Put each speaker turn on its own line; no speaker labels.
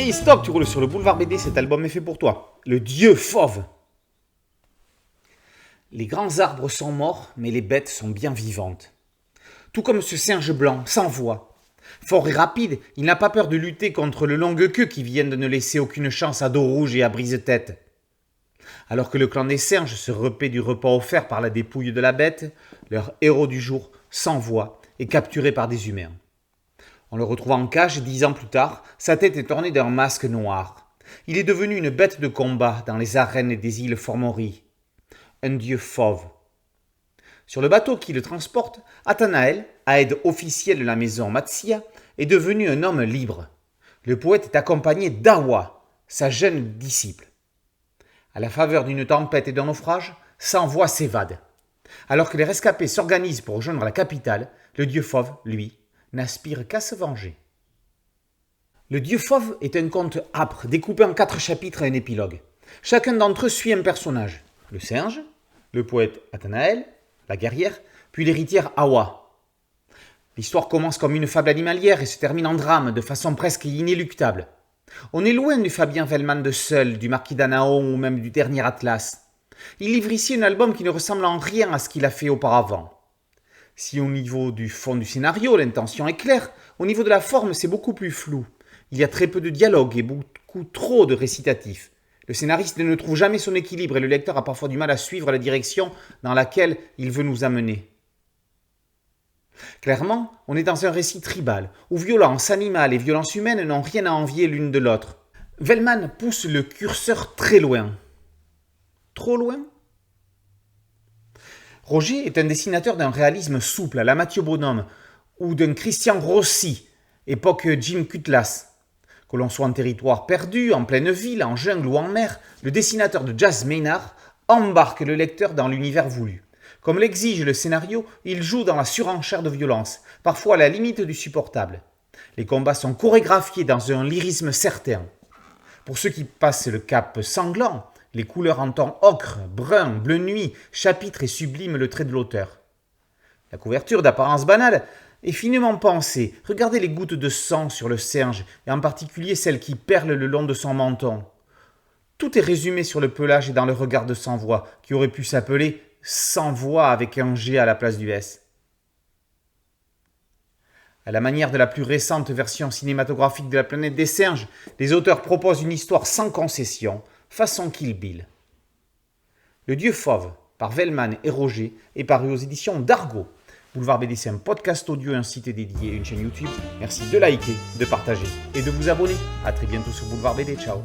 Hey stop, tu roules sur le boulevard BD, cet album est fait pour toi. Le dieu fauve. Les grands arbres sont morts, mais les bêtes sont bien vivantes. Tout comme ce singe blanc, sans voix. Fort et rapide, il n'a pas peur de lutter contre le longue-queue qui vient de ne laisser aucune chance à dos rouge et à brise-tête. Alors que le clan des singes se repaît du repas offert par la dépouille de la bête, leur héros du jour, sans voix, est capturé par des humains. On le retrouve en cage 10 ans plus tard, sa tête est ornée d'un masque noir. Il est devenu une bête de combat dans les arènes des îles Formori. Un dieu fauve. Sur le bateau qui le transporte, Athanaël, aide officiel de la maison Matsia, est devenu un homme libre. Le poète est accompagné d'Awa, sa jeune disciple. À la faveur d'une tempête et d'un naufrage, Sans Voix s'évade. Alors que les rescapés s'organisent pour rejoindre la capitale, le dieu fauve, lui, n'aspire qu'à se venger. Le dieu fauve est un conte âpre, découpé en 4 chapitres et un épilogue. Chacun d'entre eux suit un personnage. Le singe, le poète Athanaël, la guerrière, puis l'héritière Awa. L'histoire commence comme une fable animalière et se termine en drame, de façon presque inéluctable. On est loin du Fabien Vellman de Seul, du Marquis d'Anaon ou même du dernier Atlas. Il livre ici un album qui ne ressemble en rien à ce qu'il a fait auparavant. Si au niveau du fond du scénario, l'intention est claire, au niveau de la forme, c'est beaucoup plus flou. Il y a très peu de dialogue et beaucoup trop de récitatifs. Le scénariste ne trouve jamais son équilibre et le lecteur a parfois du mal à suivre la direction dans laquelle il veut nous amener. Clairement, on est dans un récit tribal, où violence animale et violence humaine n'ont rien à envier l'une de l'autre. Vellman pousse le curseur très loin. Trop loin ? Roger est un dessinateur d'un réalisme souple à la Mathieu Bonhomme ou d'un Christian Rossi, époque Jim Cutlass. Que l'on soit en territoire perdu, en pleine ville, en jungle ou en mer, le dessinateur de Jas Maynard embarque le lecteur dans l'univers voulu. Comme l'exige le scénario, il joue dans la surenchère de violence, parfois à la limite du supportable. Les combats sont chorégraphiés dans un lyrisme certain. Pour ceux qui passent le cap sanglant, les couleurs en ton ocre, brun, bleu nuit chapitrent et subliment le trait de l'auteur. La couverture, d'apparence banale, est finement pensée. Regardez les gouttes de sang sur le singe, et en particulier celles qui perlent le long de son menton. Tout est résumé sur le pelage et dans le regard de Sans Voix, qui aurait pu s'appeler Sans Voix avec un G à la place du S. À la manière de la plus récente version cinématographique de La Planète des Singes, les auteurs proposent une histoire sans concession, façon Kill Bill. Le dieu fauve, par Vellman et Roger, est paru aux éditions d'Argo. Boulevard BD, c'est un podcast audio et un site dédié et une chaîne YouTube. Merci de liker, de partager et de vous abonner. A très bientôt sur Boulevard BD. Ciao.